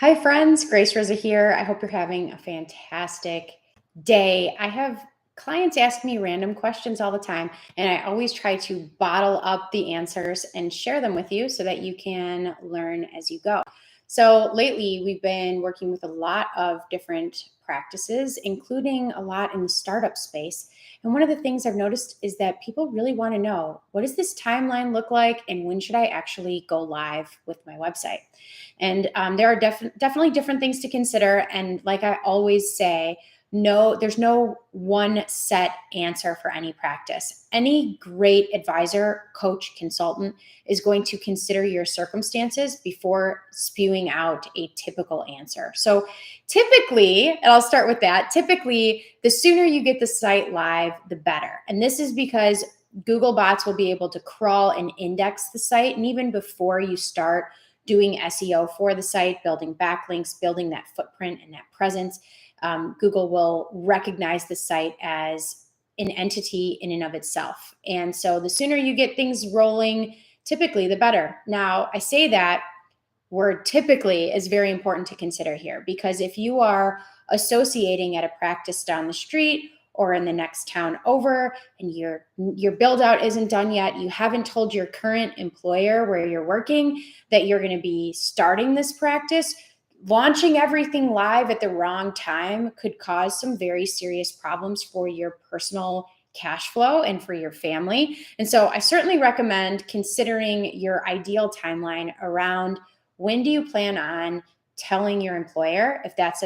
Hi, friends. Grace Rizza here. I hope you're having a fantastic day. I have clients ask me random questions all the time, and I always try to bottle up the answers and share them with you so that you can learn as you go. So, lately, we've been working with a lot of different practices, including a lot in the startup space. And one of the things I've noticed is that people really want to know, what does this timeline look like, and when should I actually go live with my website? And there are definitely different things to consider. And like I always say, no, there's no one set answer for any practice. Any great advisor, coach, consultant is going to consider your circumstances before spewing out a typical answer. So typically, and I'll start with that, typically the sooner you get the site live, the better. And this is because Google bots will be able to crawl and index the site. And even before you start doing SEO for the site, building backlinks, building that footprint and that presence, Google will recognize the site as an entity in and of itself. And so the sooner you get things rolling, typically the better. Now, I say that word typically is very important to consider here, because if you are associating at a practice down the street or in the next town over and your build out isn't done yet, you haven't told your current employer where you're working that you're going to be starting this practice, launching everything live at the wrong time could cause some very serious problems for your personal cash flow and for your family. And so I certainly recommend considering your ideal timeline around when do you plan on telling your employer, if that's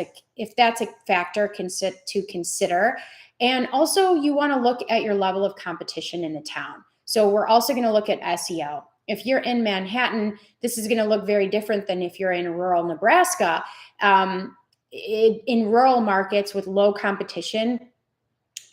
a factor to consider. And also, you want to look at your level of competition in the town. So we're also going to look at SEO. If you're in Manhattan, this is going to look very different than if you're in rural Nebraska. In rural markets with low competition,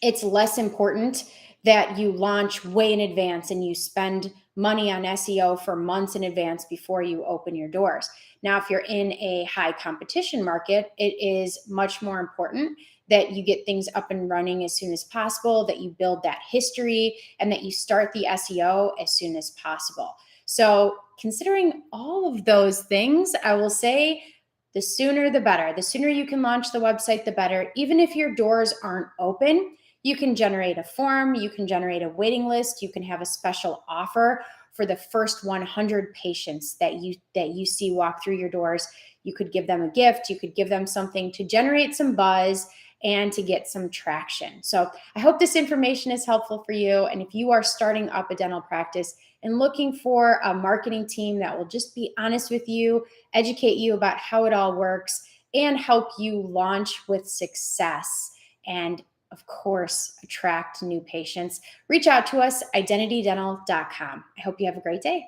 it's less important that you launch way in advance and you spend money on SEO for months in advance before you open your doors. Now, if you're in a high competition market, it is much more important that you get things up and running as soon as possible, that you build that history, and that you start the SEO as soon as possible. So considering all of those things, I will say the sooner the better. The sooner you can launch the website, the better. Even if your doors aren't open, you can generate a form, you can generate a waiting list, you can have a special offer for the first 100 patients that you see walk through your doors. You could give them a gift, you could give them something to generate some buzz and to get some traction. So I hope this information is helpful for you. And if you are starting up a dental practice and looking for a marketing team that will just be honest with you, educate you about how it all works, and help you launch with success, and of course, attract new patients, reach out to us, identitydental.com. I hope you have a great day.